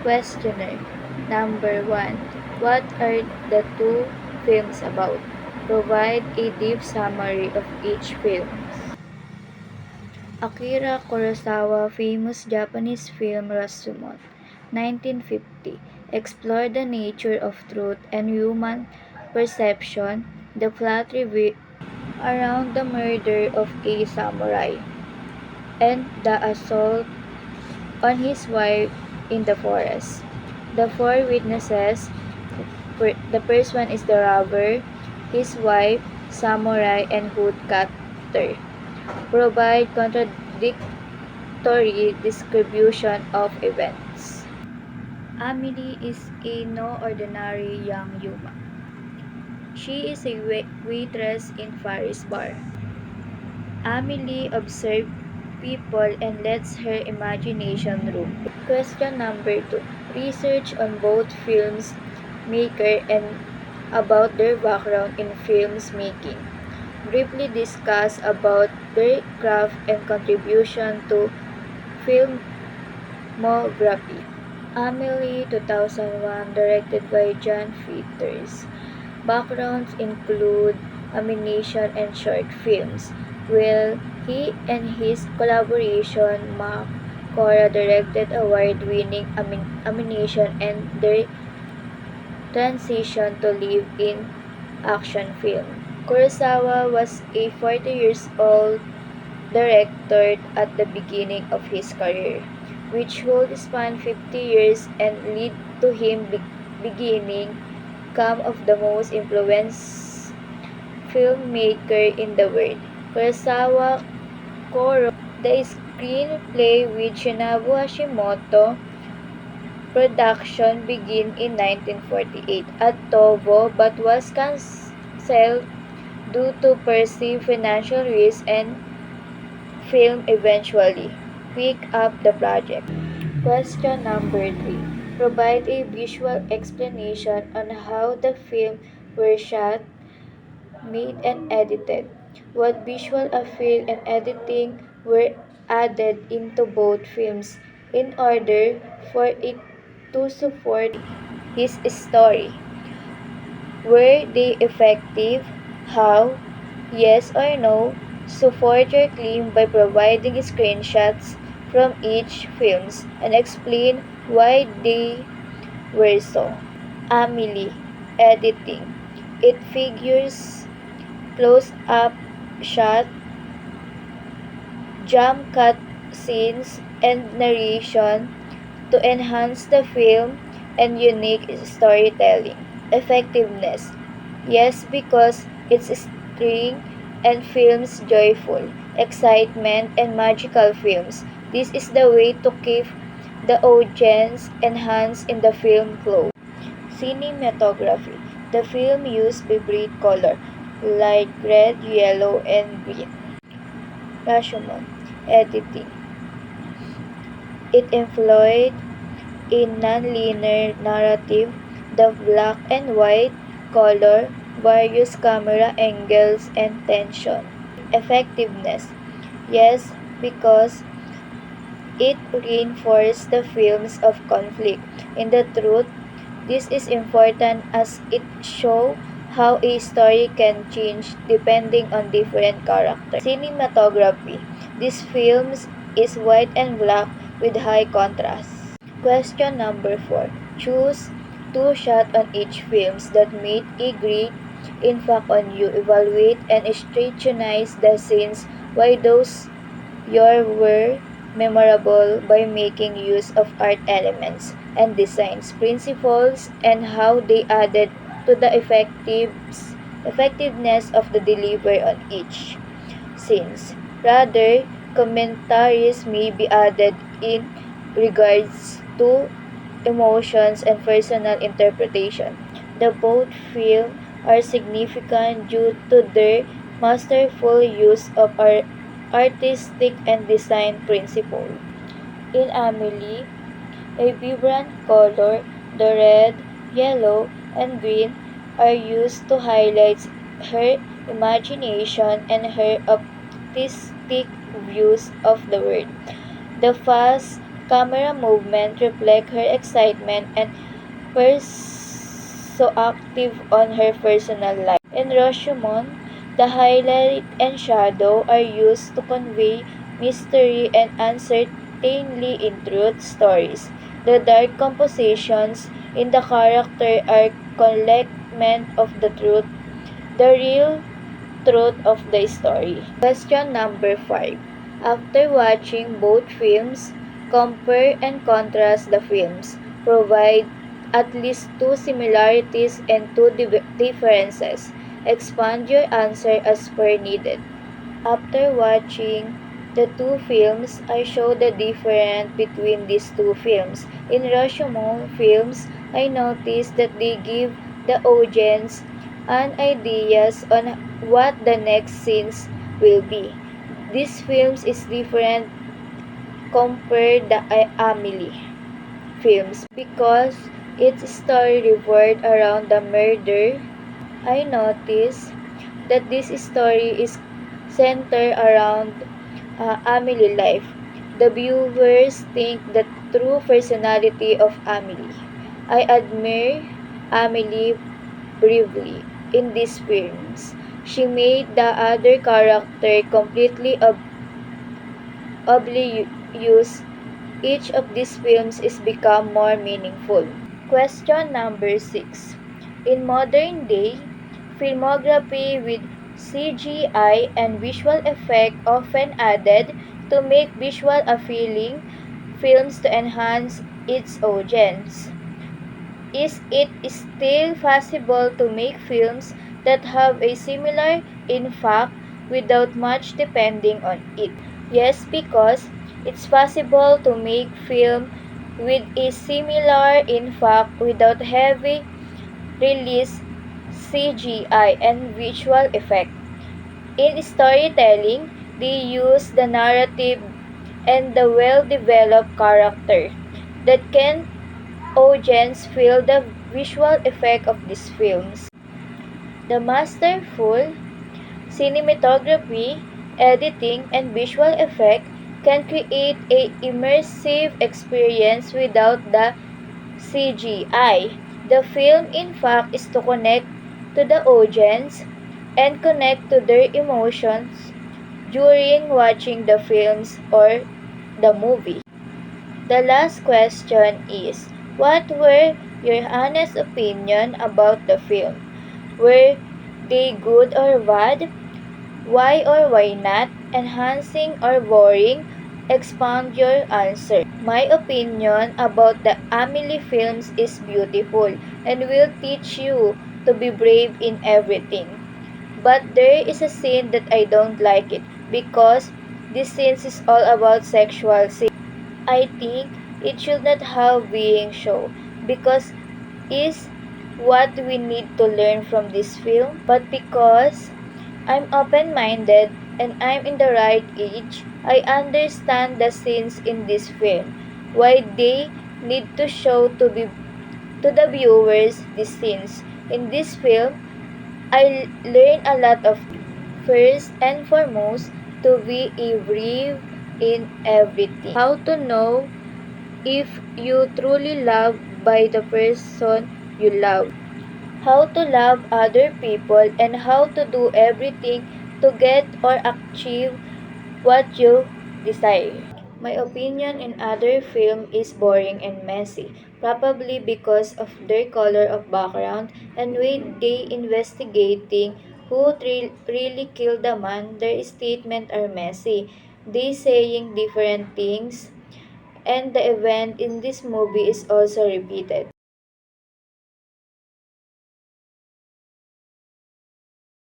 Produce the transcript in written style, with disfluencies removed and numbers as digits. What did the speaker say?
Questioner. Number 1. What are the two films about? Provide a deep summary of each film. Akira Kurosawa famous Japanese film Rashomon, 1950, explored the nature of truth and human perception. The plot revolved around the murder of a samurai and the assault on his wife in the forest. The four witnesses, the first one is the robber, his wife, samurai, and woodcutter, provide contradictory description of events. Amelie is a no ordinary young woman. She is a waitress in Paris bar. Amelie observes people and lets her imagination roam. Question number 2. Research on both films maker and about their background in films making. Briefly discuss about their craft and contribution to filmography. Amelie 2001, directed by John Peters. Backgrounds include animation and short films, while he and his collaboration Mark Cora directed award-winning animation and their transition to live-in action film. Kurosawa was a 40 years old director at the beginning of his career, which would span 50 years and lead to him beginning come of the most influential filmmaker in the world. Kurosawa co-wrote the screenplay with Shinobu Hashimoto. Production began in 1948 at Toho but was cancelled due to perceived financial risk and film eventually picked up the project. Question number 3. Provide a visual explanation on how the film were shot, made, and edited. What visual appeal and editing were added into both films in order for it to support his story? Were they effective? How? Yes or no? Support your claim by providing screenshots from each films and explain why they were so. Amelie, editing. It figures close-up shot, jump cut scenes, and narration to enhance the film and unique storytelling. Effectiveness. Yes, because it's string and films joyful, excitement, and magical films. This is the way to keep the audience enhanced in the film flow. Cinematography. The film used vibrant color, light red, yellow, and green. Rashomon. Editing. It employed a non-linear narrative, the black and white color, various camera angles, and tension. Effectiveness. Yes, because it reinforced the films of conflict. In the truth, this is important as it shows how a story can change depending on different characters. Cinematography. This film is white and black with high contrast. Question number 4. Choose two shots on each films that made a great impact on you. Evaluate and scrutinize the scenes. Why those were memorable by making use of art elements and designs principles and how they added to the effectiveness of the delivery on each scenes. Rather, commentaries may be added in regards to emotions and personal interpretation. The both films are significant due to their masterful use of artistic and design principles. In Amelie, a vibrant color, the red, yellow, and green are used to highlight her imagination and her artistic views of the world. The fast camera movement reflect her excitement and perspective on her personal life. In Rashomon, the highlight and shadow are used to convey mystery and uncertainty in truth stories. The dark compositions in the character are collectment of the real truth of the story. Question number 5. After watching both films, compare and contrast the films. Provide at least two similarities and two differences. Expand your answer as per needed. After watching the two films, I show the difference between these two films. In Rashomon films, I noticed that they give the audience an ideas on what the next scenes will be. This films is different compared the Amelie films because its story revolved around the murder. I noticed that this story is centered around Amelie life. The viewers think the true personality of Amelie. I admire Amelie bravely in these films. She made the other character completely oblivious. Each of these films is become more meaningful. Question number 6. In modern day, filmography with CGI and visual effect often added to make visual appealing films to enhance its audience. Is it still possible to make films that have a similar impact without much depending on it? Yes, because it's possible to make film with a similar impact without heavy release CGI and visual effect. In storytelling, they use the narrative and the well-developed character that can audience feel the visual effect of these films. The masterful cinematography, editing, and visual effect can create a immersive experience without the CGI. The film, in fact, is to connect to the audience and connect to their emotions during watching the films or the movie. The last question is, what were your honest opinion about the film? Were they good or bad? Why or why not? Enhancing or boring? Expound your answer. My opinion about the Amelie films is beautiful and will teach you to be brave in everything. But there is a scene that I don't like it because this scene is all about sexual sin. I think it should not have being shown because is what we need to learn from this film, but because I'm open-minded and I'm in the right age, I understand the scenes in this film, why they need to show to the viewers these scenes. In this film, I learned a lot of first and foremost to be a brave in everything. How to know if you truly love by the person you love. How to love other people and how to do everything to get or achieve what you desire. My opinion in other film is boring and messy, probably because of their color of background and when they investigating who really killed the man, their statement are messy. They saying different things and the event in this movie is also repeated.